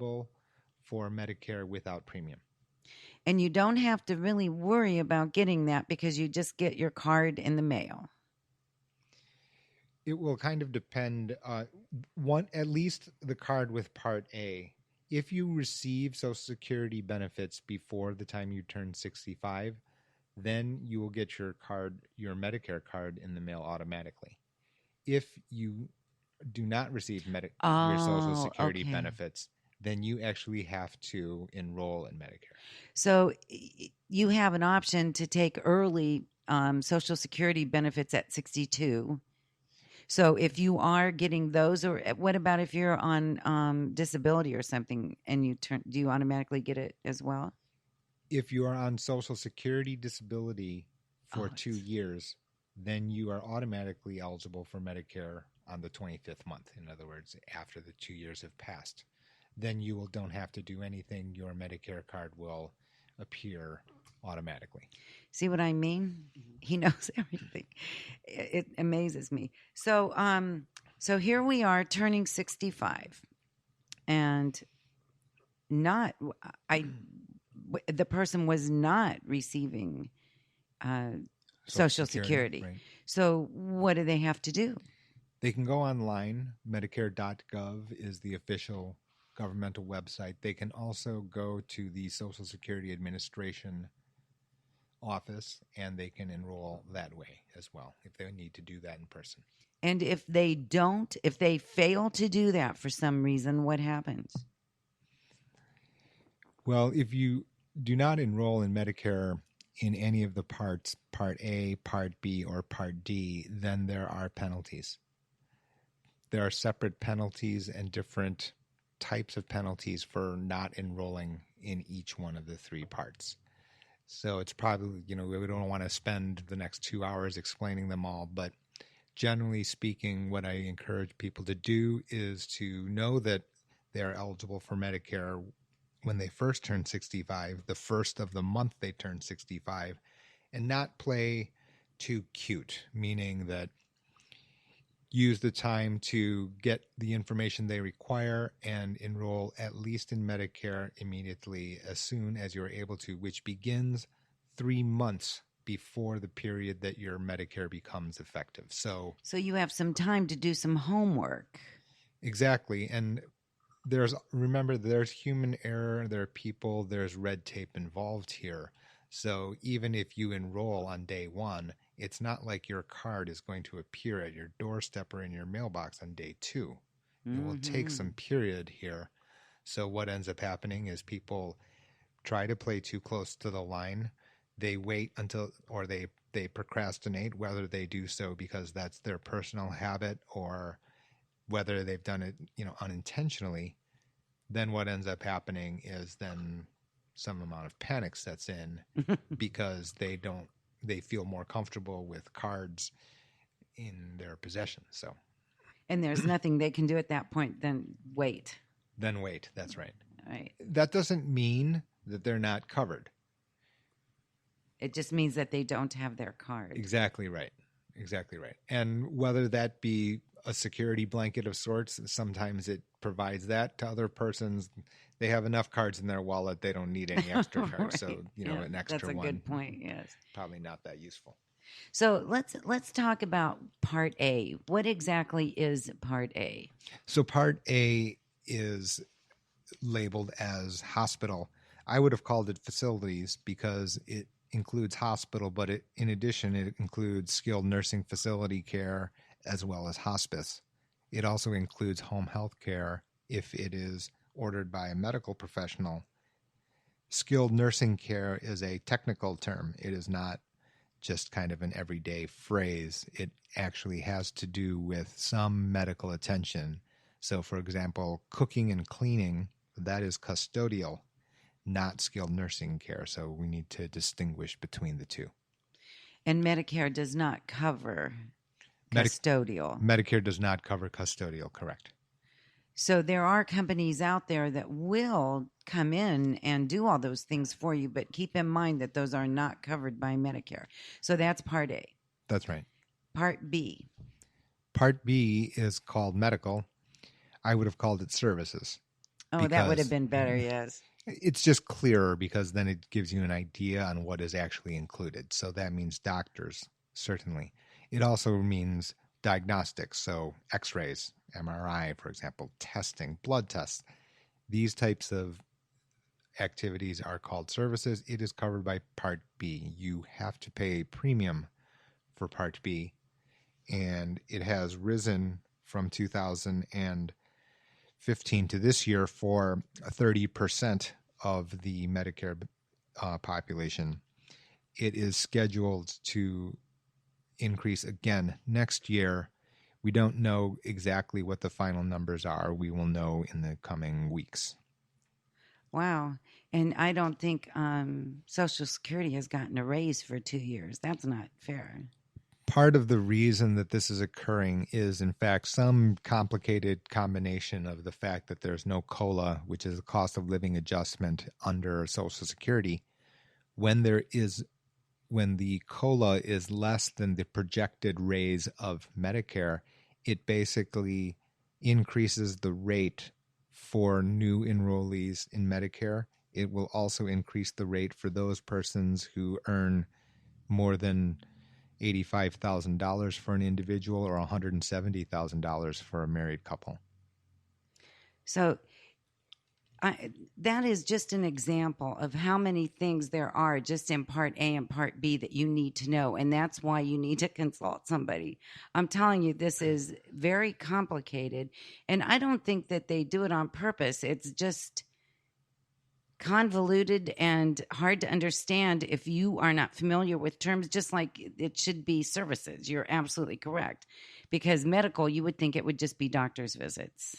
eligible for Medicare without premium. And you don't have to really worry about getting that because you just get your card in the mail. It will kind of depend. At least the card with Part A. If you receive Social Security benefits before the time you turn 65, then you will get your Medicare card in the mail automatically. If you do not receive your Social Security benefits, then you actually have to enroll in Medicare. So you have an option to take early Social Security benefits at 62. So if you are getting those, or what about if you're on disability or something and do you automatically get it as well? If you are on Social Security disability for 2 years, then you are automatically eligible for Medicare on the 25th month. In other words, after the 2 years have passed, then you don't have to do anything. Your Medicare card will appear automatically. See what I mean? He knows everything. It amazes me. So, so here we are turning 65, and the person was not receiving Social Security. Right. So what do they have to do? They can go online. Medicare.gov is the official governmental website. They can also go to the Social Security Administration office, and they can enroll that way as well if they need to do that in person. And if they fail to do that for some reason, what happens? Well, if you do not enroll in Medicare in any of the parts, Part A, Part B, or Part D, then there are penalties. There are separate penalties and different types of penalties for not enrolling in each one of the three parts. So it's probably, we don't want to spend the next 2 hours explaining them all, but generally speaking, what I encourage people to do is to know that they're eligible for Medicare when they first turn 65, the first of the month they turn 65, and not play too cute, meaning that use the time to get the information they require and enroll at least in Medicare immediately as soon as you're able to, which begins 3 months before the period that your Medicare becomes effective. So you have some time to do some homework. Exactly. And remember, there's human error, there are people, there's red tape involved here. So even if you enroll on day one, it's not like your card is going to appear at your doorstep or in your mailbox on day two. It will take some period here. So what ends up happening is people try to play too close to the line. They wait until, or they procrastinate, whether they do so because that's their personal habit or whether they've done it, unintentionally. Then what ends up happening is then some amount of panic sets in because they feel more comfortable with cards in their possession. So, and there's nothing they can do at that point than wait. That's right. Right. That doesn't mean that they're not covered. It just means that they don't have their card. Exactly right. And whether that be a security blanket of sorts, sometimes it provides that to other persons. They have enough cards in their wallet, they don't need any extra cards. Right. So, an extra that's a one. Good point, yes. Probably not that useful. So let's talk about Part A. What exactly is Part A? So Part A is labeled as hospital. I would have called it facilities because it includes hospital, but in addition, it includes skilled nursing facility care as well as hospice. It also includes home health care if it is ordered by a medical professional. Skilled nursing care is a technical term. It is not just kind of an everyday phrase. It actually has to do with some medical attention. So, for example, cooking and cleaning, that is custodial, not skilled nursing care. So we need to distinguish between the two. And Medicare does not cover custodial. Medicare does not cover custodial, correct. So there are companies out there that will come in and do all those things for you, but keep in mind that those are not covered by Medicare. So that's Part A. That's right. Part B. Part B is called medical. I would have called it services. Oh, that would have been better, yes. It's just clearer because then it gives you an idea on what is actually included. So that means doctors, certainly. It also means diagnostics, so x-rays, MRI, for example, testing, blood tests. These types of activities are called services. It is covered by Part B. You have to pay a premium for Part B, and it has risen from 2015 to this year for 30% of the Medicare population. It is scheduled to increase again next year. We don't know exactly what the final numbers are. We will know in the coming weeks. Wow. And I don't think Social Security has gotten a raise for 2 years. That's not fair. Part of the reason that this is occurring is, in fact, some complicated combination of the fact that there's no COLA, which is a cost of living adjustment under Social Security. When the COLA is less than the projected raise of Medicare, it basically increases the rate for new enrollees in Medicare. It will also increase the rate for those persons who earn more than $85,000 for an individual or $170,000 for a married couple. So that is just an example of how many things there are just in Part A and Part B that you need to know. And that's why you need to consult somebody. I'm telling you, this is very complicated. And I don't think that they do it on purpose. It's just convoluted and hard to understand if you are not familiar with terms, just like it should be services. You're absolutely correct. Because medical, you would think it would just be doctor's visits.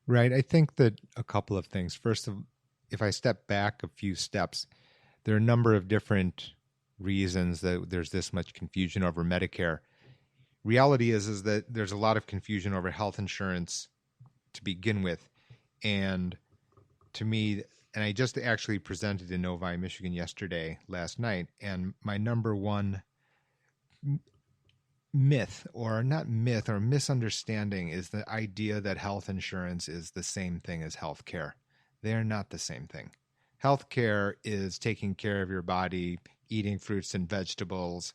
Right. I think that a couple of things. First, if I step back a few steps, there are a number of different reasons that there's this much confusion over Medicare. Reality is that there's a lot of confusion over health insurance to begin with. And to me, and I just actually presented in Novi, Michigan last night, and my number one misunderstanding is the idea that health insurance is the same thing as health care. They're not the same thing. Health care is taking care of your body, eating fruits and vegetables.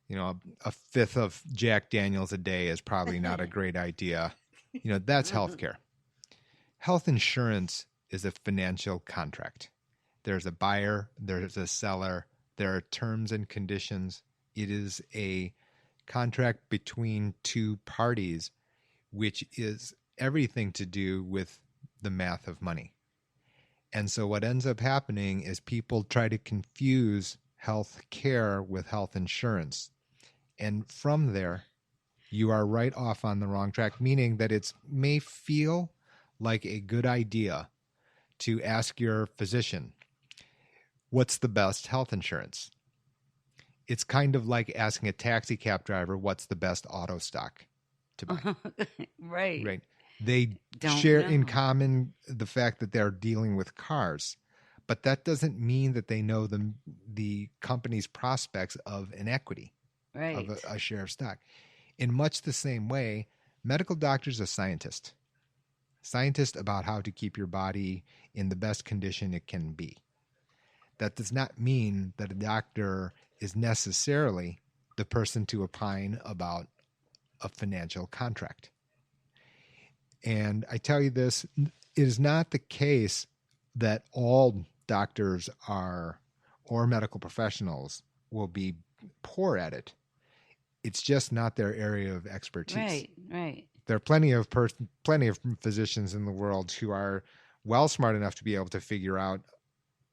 A fifth of Jack Daniels a day is probably not a great idea. That's health care. Health insurance is a financial contract. There's a buyer, there's a seller, there are terms and conditions. It is a contract between two parties, which is everything to do with the math of money. And so what ends up happening is people try to confuse health care with health insurance. And from there, you are right off on the wrong track, meaning that it may feel like a good idea to ask your physician, what's the best health insurance? It's kind of like asking a taxi cab driver, what's the best auto stock to buy? Right. They share in common the fact that they're dealing with cars, but that doesn't mean that they know the company's prospects of an equity, of a share of stock. In much the same way, medical doctors are scientists about how to keep your body in the best condition it can be. That does not mean that a doctor is necessarily the person to opine about a financial contract. And I tell you this, it is not the case that all doctors or medical professionals will be poor at it. It's just not their area of expertise. Right. There are plenty of physicians in the world who are well smart enough to be able to figure out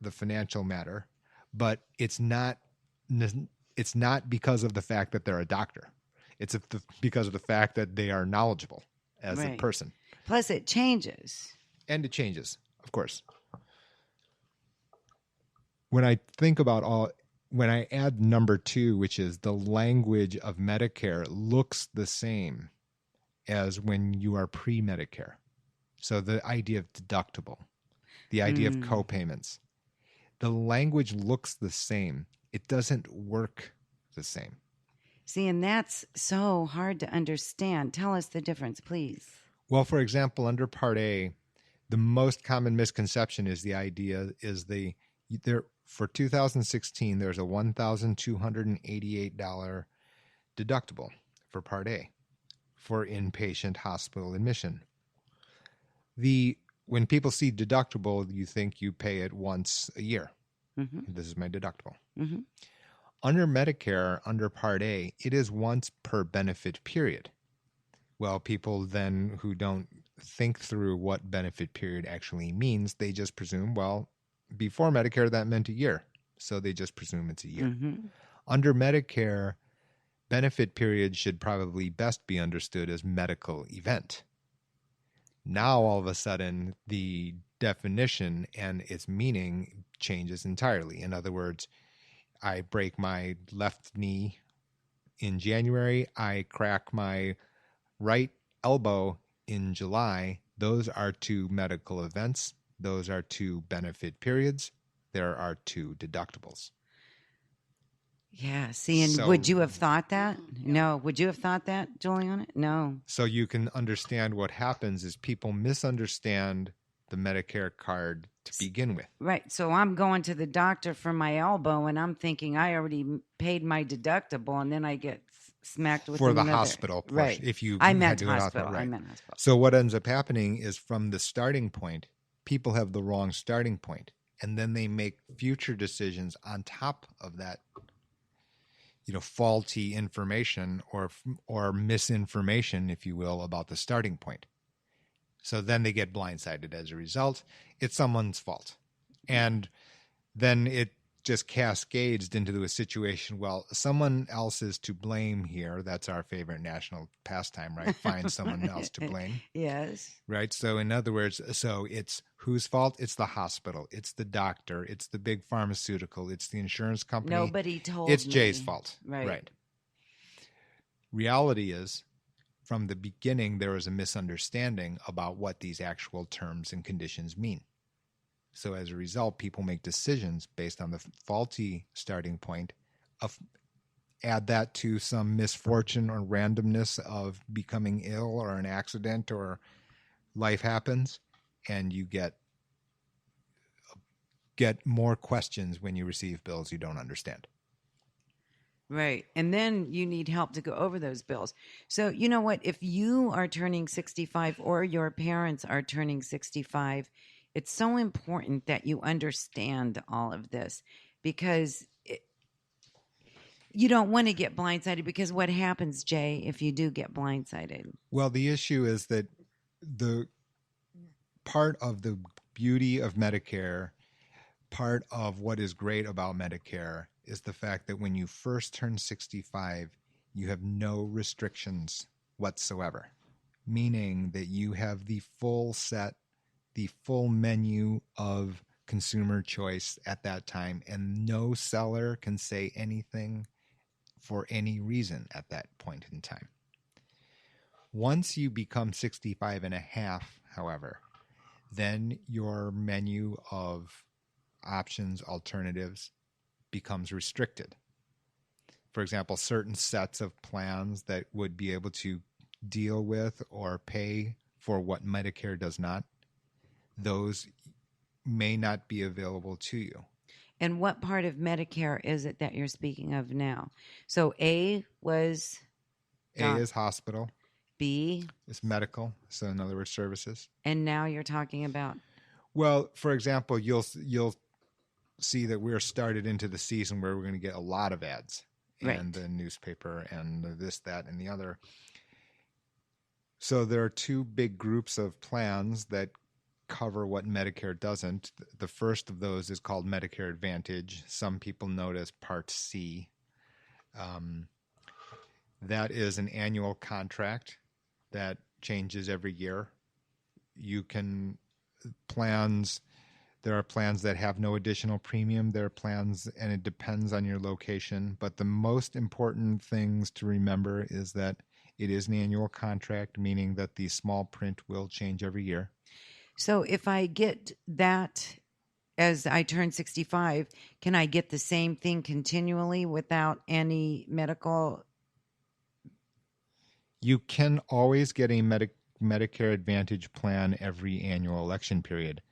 the financial matter, but it's not because of the fact that they're a doctor. It's because of the fact that they are knowledgeable as a person. Plus, it changes. And it changes, of course. When I think about when I add number 2, which is the language of Medicare looks the same as when you are pre-Medicare. So the idea of deductible, the idea of co-payments, the language looks the same. It doesn't work the same. See, and that's so hard to understand. Tell us the difference, please. Well, for example, under Part A, The most common misconception is the idea is there for 2016 there's a $1,288 deductible for Part A for inpatient hospital admission. When people see deductible, you think you pay it once a year. Mm-hmm. This is my deductible. Mm-hmm. Under Medicare, under Part A, it is once per benefit period. Well, people then who don't think through what benefit period actually means, they just presume, well, before Medicare, that meant a year. So they just presume it's a year. Mm-hmm. Under Medicare, benefit period should probably best be understood as medical event. Now, all of a sudden, the definition and its meaning changes entirely. In other words, I break my left knee in January, I crack my right elbow in July. Those are two medical events. Those are two benefit periods. There are two deductibles. Yeah. See, and would you have thought that? No. Would you have thought that, Juliana? No. So you can understand what happens is people misunderstand the Medicare card to begin with. Right. So I'm going to the doctor for my elbow, and I'm thinking I already paid my deductible, and then I get smacked with for the another. hospital portion. Right. If you I meant had to hospital. Right. I meant hospital. So what ends up happening is from the starting point, people have the wrong starting point, and then they make future decisions on top of that, faulty information or misinformation, if you will, about the starting point. So then they get blindsided as a result. It's someone's fault. And then it just cascades into a situation, well, someone else is to blame here. That's our favorite national pastime, right? Find someone else to blame. Yes. Right? So in other words, so it's whose fault? It's the hospital. It's the doctor. It's the big pharmaceutical. It's the insurance company. Nobody told It's me. Jay's fault. Right. Reality is, from the beginning, there was a misunderstanding about what these actual terms and conditions mean. So as a result, people make decisions based on the faulty starting point. Add that to some misfortune or randomness of becoming ill or an accident or life happens, and you get more questions when you receive bills you don't understand. Right. And then you need help to go over those bills. So, you know what? If you are turning 65 or your parents are turning 65, it's so important that you understand all of this, because you don't want to get blindsided, because what happens, Jay, if you do get blindsided? Well, the issue is that the part of the beauty of Medicare, part of what is great about Medicare, is the fact that when you first turn 65, you have no restrictions whatsoever, meaning that you have the full menu of consumer choice at that time, and no seller can say anything for any reason at that point in time. Once you become 65 and a half, however, then your menu of options, alternatives, becomes restricted. For example, certain sets of plans that would be able to deal with or pay for what Medicare does not, those may not be available to you. And what part of Medicare is it that you're speaking of now? So A was... A is hospital. B is medical. So in other words, services. And now you're talking about... Well, for example, you'll see that we're started into the season where we're going to get a lot of ads and the newspaper and this, that, and the other. So there are two big groups of plans that cover what Medicare doesn't. The first of those is called Medicare Advantage. Some people know it as Part C. That is an annual contract that changes every year. There are plans that have no additional premium. There are plans, and it depends on your location. But the most important things to remember is that it is an annual contract, meaning that the small print will change every year. So if I get that as I turn 65, can I get the same thing continually without any medical? You can always get a Medicare Advantage plan every annual election period.